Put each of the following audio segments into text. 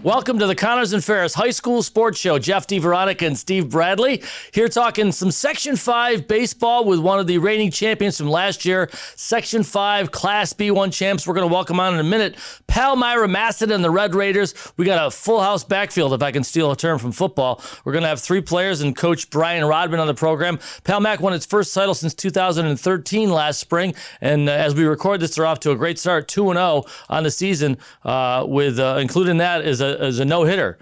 Welcome to the Connors and Ferris High School Sports Show. Jeff, DiVeronica and Steve Bradley here talking some Section 5 baseball with one of the reigning champions from last year, Section 5 Class B1 champs. We're going to welcome on in a minute Palmyra-Macedon and the Red Raiders. We got a full house backfield, if I can steal a term from football. We're going to have three players and Coach Bryan Rodman on the program. Palmac won its first title since 2013 last spring, and as we record this, they're off to a great start, 2-0 on the season, with including that is a no-hitter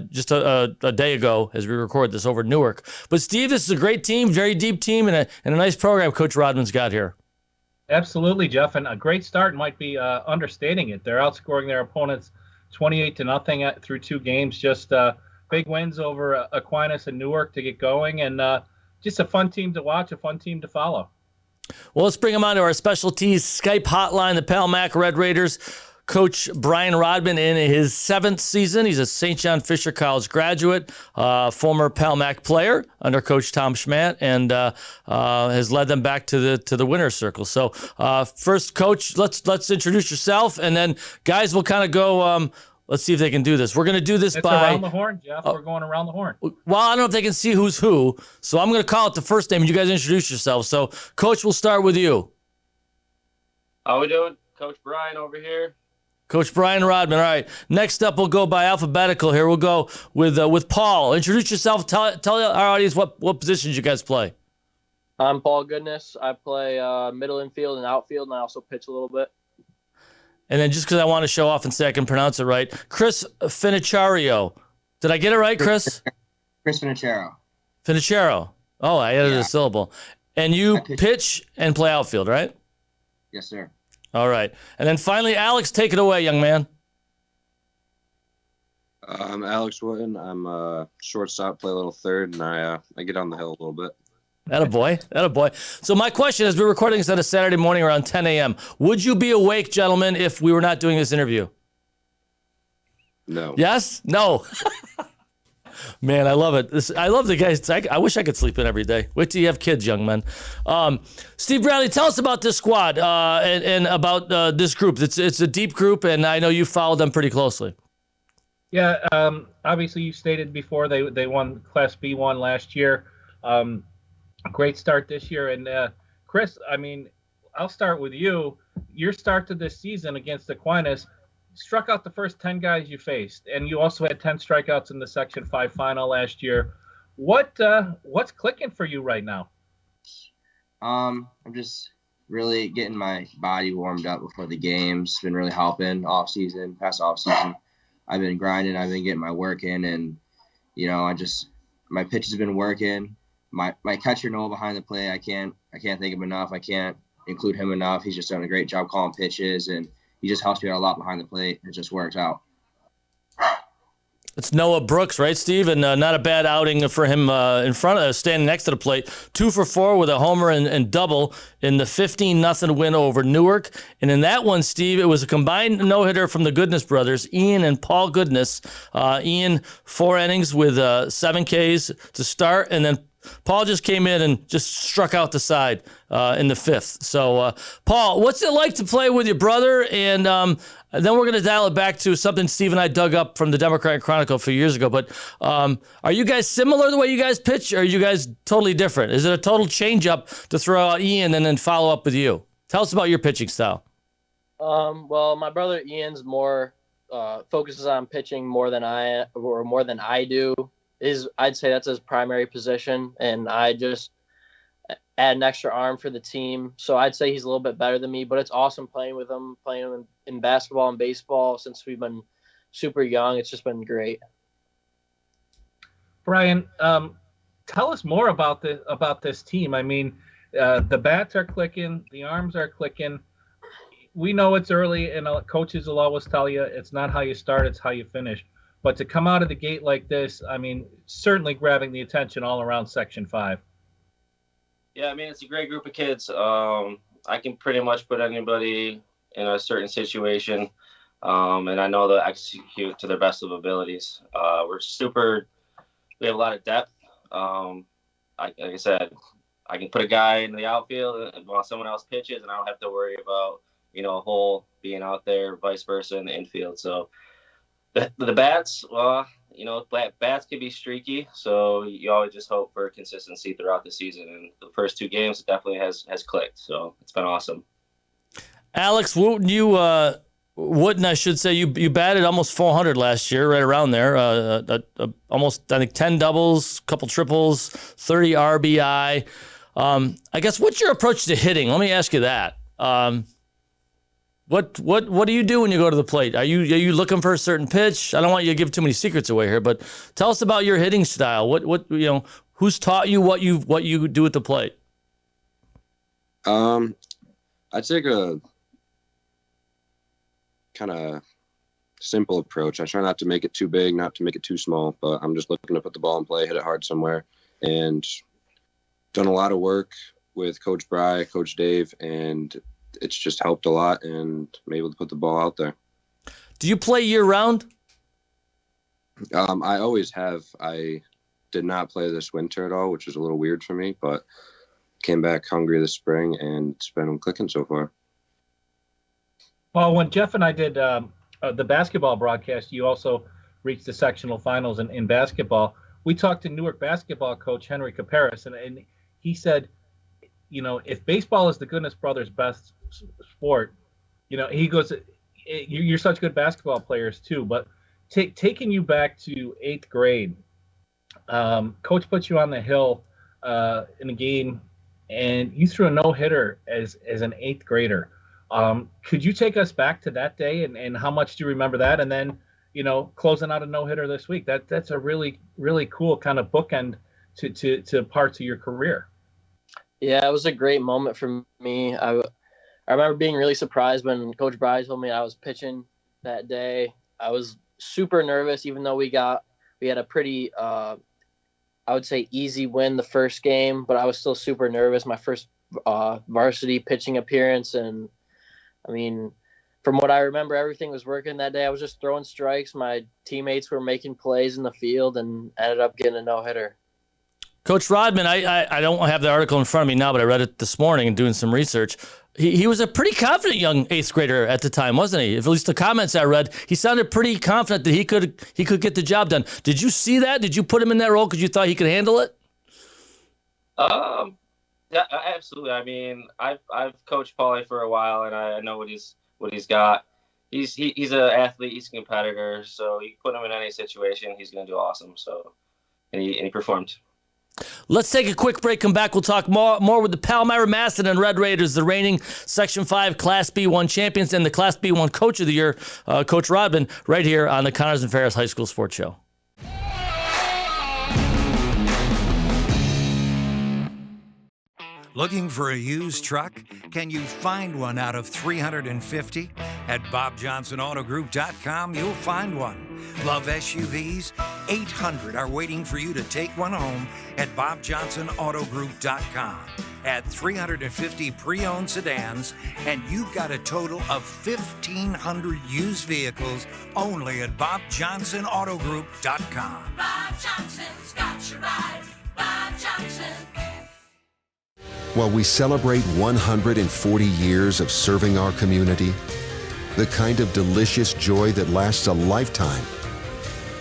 just a day ago as we record this over Newark. But Steve, this is a great team, very deep team, and a nice program Coach Rodman's got here. Absolutely, Jeff, and a great start might be understating it. They're outscoring their opponents 28-0 through two games. Just big wins over Aquinas and Newark to get going, and just a fun team to watch, a fun team to follow. Well, let's bring them on to our specialties Skype hotline, the Palmac Red Raiders. Coach Bryan Rodman in his seventh season. He's a St. John Fisher College graduate, former Palmac player under Coach Tom Schmatt, and has led them back to the winner's circle. So first, Coach, let's introduce yourself, and then guys will kind of go. Let's see if they can do this. We're going to do this by around the horn, Jeff. We're going around the horn. Well, I don't know if they can see who's who, so I'm going to call it the first name, and you guys introduce yourselves. So, Coach, we'll start with you. How we doing? Coach Bryan over here. Coach Bryan Rodman. All right. Next up, we'll go by alphabetical here. We'll go with Paul. Introduce yourself. Tell our audience what positions you guys play. I'm Paul Goodness. I play middle infield and outfield, and I also pitch a little bit. And then just because I want to show off and say I can pronounce it right, Chris Finocchario. Did I get it right, Chris? Chris Finocchairo. Finocchairo. Oh, I added a syllable. And you pitch and play outfield, right? Yes, sir. All right. And then finally, Alex, take it away, young man. I'm Alex Wootton. I'm a shortstop, play a little third, and I get on the hill a little bit. Attaboy. So my question is, we're recording this on a Saturday morning around 10 a.m. Would you be awake, gentlemen, if we were not doing this interview? No. Yes? No. Man, I love it. I love the guys. I wish I could sleep in every day. Wait till you have kids, young men. Steve Bradley, tell us about this squad and about this group. It's a deep group, and I know you followed them pretty closely. Yeah, obviously you stated before they won Class B1 last year. Great start this year. And Chris, I mean, I'll start with you. Your start to this season against Aquinas, struck out the first 10 guys you faced, and you also had 10 strikeouts in the Section 5 final last year. What's clicking for you right now? I'm just really getting my body warmed up before the games. It's been really helping past off season. I've been grinding. I've been getting my work in, and my pitch has been working. My catcher Noah behind the plate, I can't thank him enough. I can't include him enough. He's just done a great job calling pitches, and he just helps me out a lot behind the plate. It just works out. It's Noah Brooks, right, Steve? And not a bad outing for him in front of standing next to the plate. 2 for 4 with a homer and double in the 15-0 win over Newark. And in that one, Steve, it was a combined no-hitter from the Goodness brothers, Ian and Paul Goodness. Ian, 4 innings with 7 Ks to start, and then Paul just came in and just struck out the side in the 5th. So, Paul, what's it like to play with your brother? And then we're going to dial it back to something Steve and I dug up from the Democratic Chronicle a few years ago. But are you guys similar the way you guys pitch, or are you guys totally different? Is it a total change-up to throw out Ian and then follow up with you? Tell us about your pitching style. Well, my brother Ian's more focuses on pitching more than I do. I'd say that's his primary position, and I just add an extra arm for the team. So I'd say he's a little bit better than me, but it's awesome playing with him in basketball and baseball since we've been super young. It's just been great. Bryan, tell us more about this team. I mean, the bats are clicking, the arms are clicking. We know it's early, and coaches will always tell you it's not how you start, it's how you finish. But to come out of the gate like this, I mean, certainly grabbing the attention all around Section 5. Yeah, I mean, it's a great group of kids. I can pretty much put anybody in a certain situation, and I know they'll execute to their best of abilities. We have a lot of depth. Like I said, I can put a guy in the outfield while someone else pitches, and I don't have to worry about, a hole being out there, vice versa in the infield. So The bats, well, bats can be streaky, so you always just hope for consistency throughout the season. And the first 2 games definitely has clicked, so it's been awesome. Alex Wootton, Wootton, I should say, you batted almost 400 last year, right around there. Almost, I think, 10 doubles, couple triples, 30 RBI. I guess, what's your approach to hitting? Let me ask you that. What do you do when you go to the plate? Are you looking for a certain pitch? I don't want you to give too many secrets away here, but tell us about your hitting style. Who's taught you what you do at the plate? I take a kind of simple approach. I try not to make it too big, not to make it too small, but I'm just looking to put the ball in play, hit it hard somewhere, and done a lot of work with Coach Bryan, Coach Dave, and it's just helped a lot, and I'm able to put the ball out there. Do you play year round? I always have. I did not play this winter at all, which is a little weird for me, but came back hungry this spring, and it's been clicking so far. Well, when Jeff and I did the basketball broadcast, you also reached the sectional finals in basketball. We talked to Newark basketball coach Henry Caparis, and he said, if baseball is the Goodness Brothers' best sport, he goes, you're such good basketball players too, but taking you back to 8th grade, coach put you on the hill in a game, and you threw a no-hitter as an 8th grader. Could you take us back to that day, and how much do you remember that? And then, closing out a no-hitter this week, that's a really, really cool kind of bookend to parts of your career. Yeah, it was a great moment for me. I remember being really surprised when Coach Bryan told me I was pitching that day. I was super nervous, even though we had a pretty, I would say, easy win the first game, but I was still super nervous. My first varsity pitching appearance, and I mean, from what I remember, everything was working that day. I was just throwing strikes. My teammates were making plays in the field, and ended up getting a no-hitter. Coach Rodman, I don't have the article in front of me now, but I read it this morning and doing some research. He was a pretty confident young 8th grader at the time, wasn't he? At least the comments I read, he sounded pretty confident that he could get the job done. Did you see that? Did you put him in that role because you thought he could handle it? Yeah, absolutely. I mean, I've coached Paulie for a while, and I know what he's got. He's an athlete. He's a competitor. So you put him in any situation, he's going to do awesome. So, and he performed. Let's take a quick break. Come back. We'll talk more with the Palmyra-Macedon Red Raiders, the reigning Section 5 Class B1 champions, and the Class B1 Coach of the Year, Coach Rodman, right here on the Connors and Ferris High School Sports Show. Looking for a used truck? Can you find one out of 350? At BobJohnsonAutoGroup.com, you'll find one. Love SUVs? 800 are waiting for you to take one home at BobJohnsonAutoGroup.com. Add 350 pre-owned sedans, and you've got a total of 1,500 used vehicles only at BobJohnsonAutoGroup.com. Bob Johnson's got you right. Bob Johnson. While we celebrate 140 years of serving our community, the kind of delicious joy that lasts a lifetime,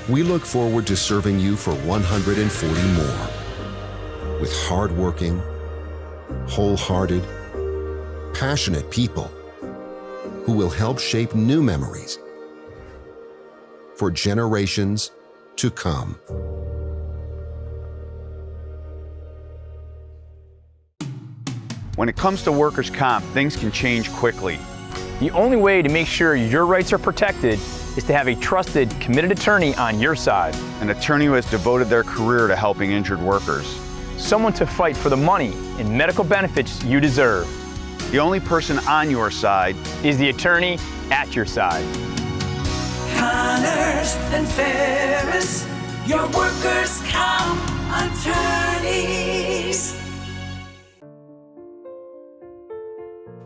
we look forward to serving you for 140 more. With hardworking, wholehearted, passionate people who will help shape new memories for generations to come. When it comes to workers' comp, things can change quickly. The only way to make sure your rights are protected is to have a trusted, committed attorney on your side. An attorney who has devoted their career to helping injured workers. Someone to fight for the money and medical benefits you deserve. The only person on your side is the attorney at your side. Connors and Ferris, your workers' comp attorneys.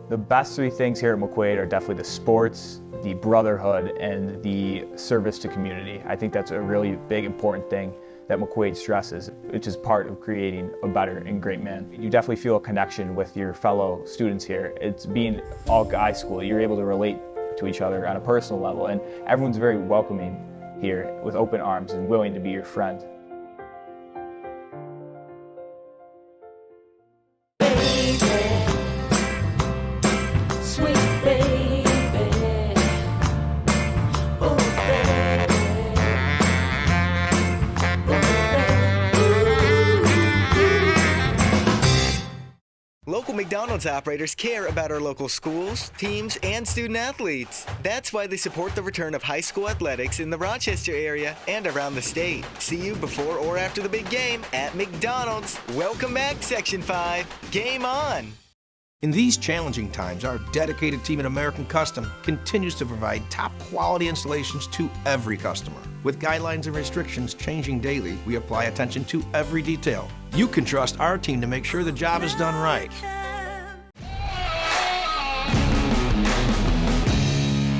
The best 3 things here at McQuaid are definitely the sports, the brotherhood, and the service to community. I think that's a really big, important thing that McQuaid stresses, which is part of creating a better and great man. You definitely feel a connection with your fellow students here. It's being all guy school. You're able to relate to each other on a personal level, and everyone's very welcoming here with open arms and willing to be your friend. Local McDonald's operators care about our local schools, teams, and student athletes. That's why they support the return of high school athletics in the Rochester area and around the state. See you before or after the big game at McDonald's. Welcome back, Section 5. Game on! In these challenging times, our dedicated team at American Custom continues to provide top quality installations to every customer. With guidelines and restrictions changing daily, we apply attention to every detail. You can trust our team to make sure the job is done right.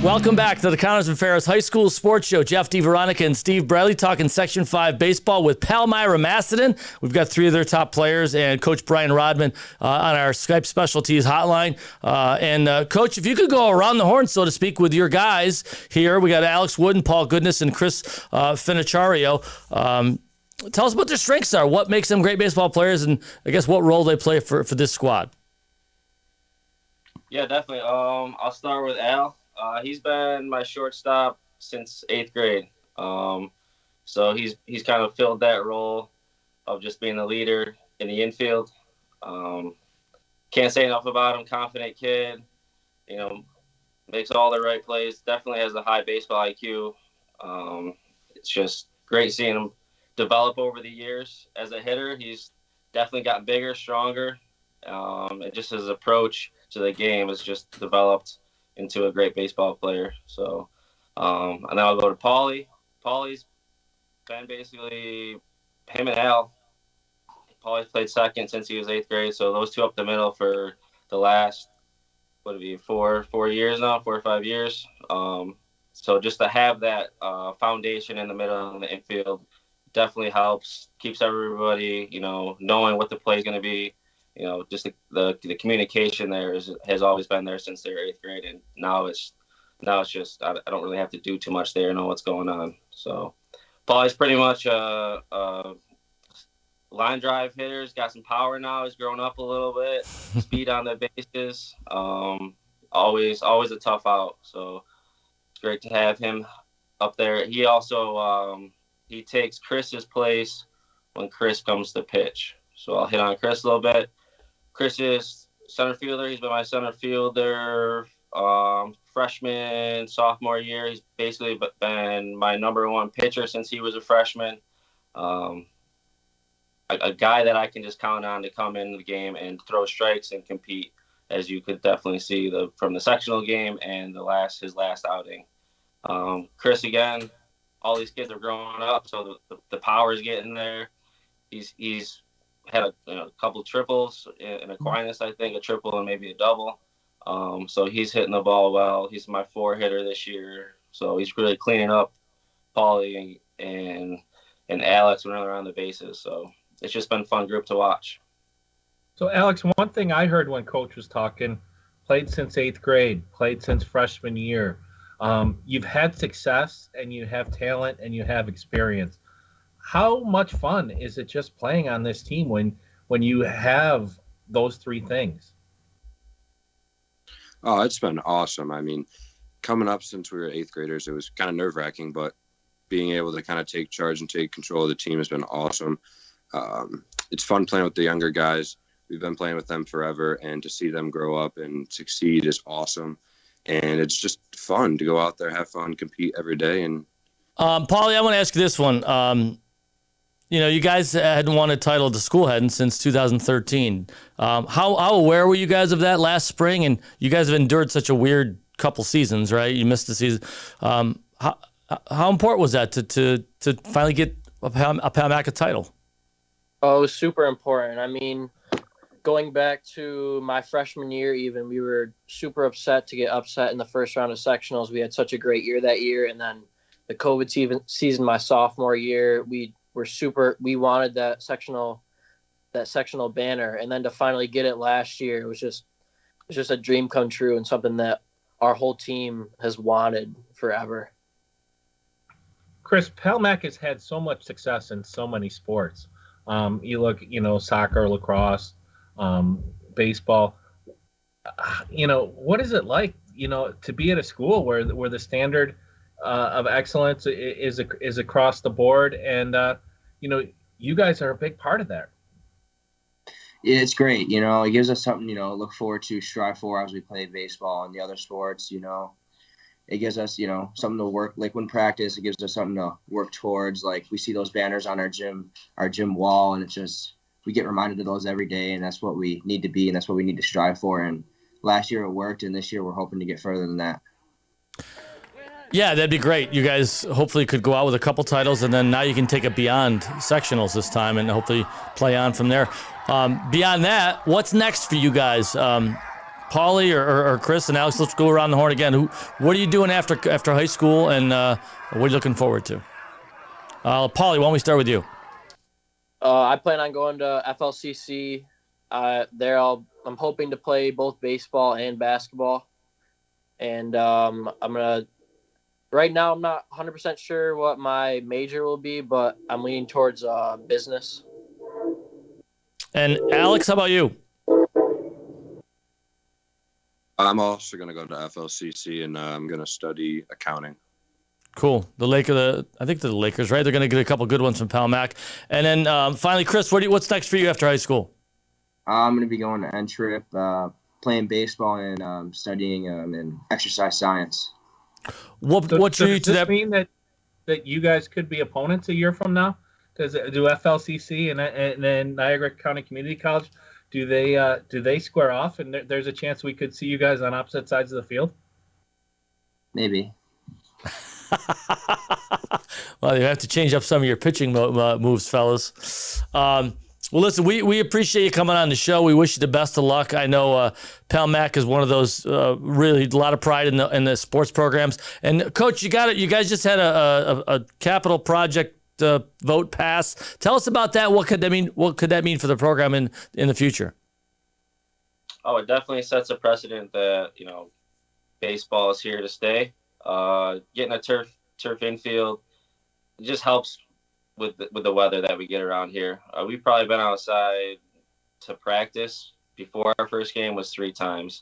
Welcome back to the Connors and Ferris High School Sports Show. Jeff, DiVeronica, and Steve Bradley talking Section 5 baseball with Palmyra-Macedon. We've got 3 of their top players and Coach Bryan Rodman on our Skype Specialties hotline. Coach, if you could go around the horn, so to speak, with your guys here. We got Alex Wootton, Paul Goodness, and Chris Finocchario. Tell us what their strengths are. What makes them great baseball players, and I guess what role they play for this squad. Yeah, definitely. I'll start with Al. He's been my shortstop since 8th grade. So he's kind of filled that role of just being the leader in the infield. Can't say enough about him. Confident kid, makes all the right plays. Definitely has a high baseball IQ. It's just great seeing him develop over the years as a hitter. He's definitely gotten bigger, stronger. And just his approach to the game has just developed into a great baseball player. So, and then I'll go to Paulie. Paulie's been basically him and Al. Paulie's played second since he was 8th grade. So those two up the middle for the last, 4 years now, 4 or 5 years. So just to have that foundation in the middle of the infield definitely helps, keeps everybody, knowing what the play is going to be. Just the communication there has always been there since their 8th grade, and now it's just I don't really have to do too much there, know what's going on. So Paulie's pretty much a line drive hitter. He's got some power now. He's grown up a little bit, speed on the bases. Always a tough out. So it's great to have him up there. He also he takes Chris's place when Chris comes to pitch. So I'll hit on Chris a little bit. Chris is center fielder. He's been my center fielder freshman, sophomore year. He's basically been my number 1 pitcher since he was a freshman. A guy that I can just count on to come into the game and throw strikes and compete, as you could definitely see from the sectional game and his last outing. Chris, again, all these kids are growing up, so the power is getting there. He's had a couple triples in Aquinas, I think, a triple and maybe a double. So he's hitting the ball well. He's my 4 hitter this year. So he's really cleaning up Paulie and Alex when they're around the bases. So it's just been a fun group to watch. So, Alex, one thing I heard when Coach was talking, played since 8th grade, played since freshman year. You've had success, and you have talent, and you have experience. How much fun is it just playing on this team when you have those 3 things? Oh, it's been awesome. I mean, coming up since we were 8th graders, it was kind of nerve-wracking, but being able to kind of take charge and take control of the team has been awesome. It's fun playing with the younger guys. We've been playing with them forever, and to see them grow up and succeed is awesome. And it's just fun to go out there, have fun, compete every day. And Paulie, I want to ask you this one. You guys hadn't won a title at the school, hadn't, since 2013. How aware were you guys of that last spring? And you guys have endured such a weird couple seasons, right? You missed the season. How important was that to finally get a Palmyra title? Oh, it was super important. I mean, going back to my freshman year, even, we were super upset to get upset in the first round of sectionals. We had such a great year that year, and then the COVID season my sophomore year, we wanted that sectional banner, and then to finally get it last year, it was just a dream come true and something that our whole team has wanted forever. Chris, Palmac has had so much success in so many sports. You look, soccer, lacrosse, baseball. What is it like, to be at a school where the standard of excellence is across the board, and you guys are a big part of that. Yeah, it's great. It gives us something, to look forward to, strive for as we play baseball and the other sports. It gives us, something to work, like when practice, it gives us something to work towards. Like we see those banners on our gym wall, and it's just, we get reminded of those every day, and that's what we need to be, and that's what we need to strive for. And last year it worked, and this year we're hoping to get further than that. Yeah, that'd be great. You guys hopefully could go out with a couple titles, and then now you can take it beyond sectionals this time and hopefully play on from there. Beyond that, what's next for you guys? Paulie or Chris and Alex, let's go around the horn again. What are you doing after high school, and what are you looking forward to? Paulie, why don't we start with you? I plan on going to FLCC. There I'm hoping to play both baseball and basketball. And right now I'm not 100% sure what my major will be, but I'm leaning towards business. And Alex, how about you? I'm also going to go to FLCC, and I'm going to study accounting. Cool. I think the Lakers, right? They're going to get a couple good ones from Palmac. And then finally, Chris, what's next for you after high school? I'm going to be going to N-Trip, playing baseball and studying in exercise science. Does this mean that you guys could be opponents a year from now? Do FLCC and then Niagara County Community College, do they square off, and there's a chance we could see you guys on opposite sides of the field? Maybe. Well, you have to change up some of your pitching moves, fellas. Well, listen, we appreciate you coming on the show. We wish you the best of luck. I know Palmac is one of those really a lot of pride in the sports programs. And Coach, you guys just had a capital project vote pass. Tell us about that. What could that mean? What could that mean for the program in the future? Oh, it definitely sets a precedent that baseball is here to stay. Getting a turf infield, it just helps with the weather that we get around here. We've probably been outside to practice before our first game was 3 times,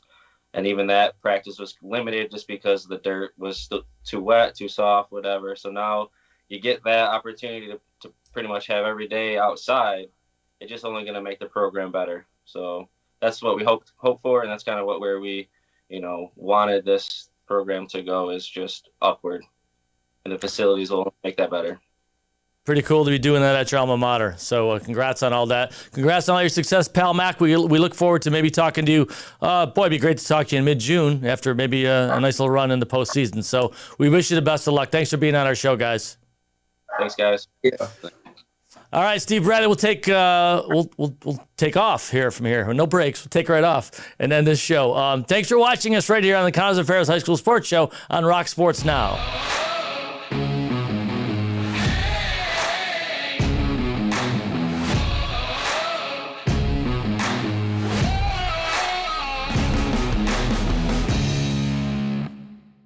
and even that practice was limited just because the dirt was too wet, too soft, whatever. So now you get that opportunity to pretty much have every day outside. It's just only going to make the program better. So that's what we hope for, and that's kind of where we wanted this program to go, is just upward, and the facilities will make that better. Pretty cool to be doing that at your alma mater. So congrats on all that. Congrats on all your success, Palmac. We look forward to maybe talking to you. Boy, it'd be great to talk to you in mid-June after maybe a nice little run in the postseason. So we wish you the best of luck. Thanks for being on our show, guys. Thanks, guys. Yeah. All right, Steve Bradley, we'll take off here from here. No breaks. We'll take right off and end this show. Thanks for watching us right here on the Connors and Ferris High School Sports Show on Rock Sports Now.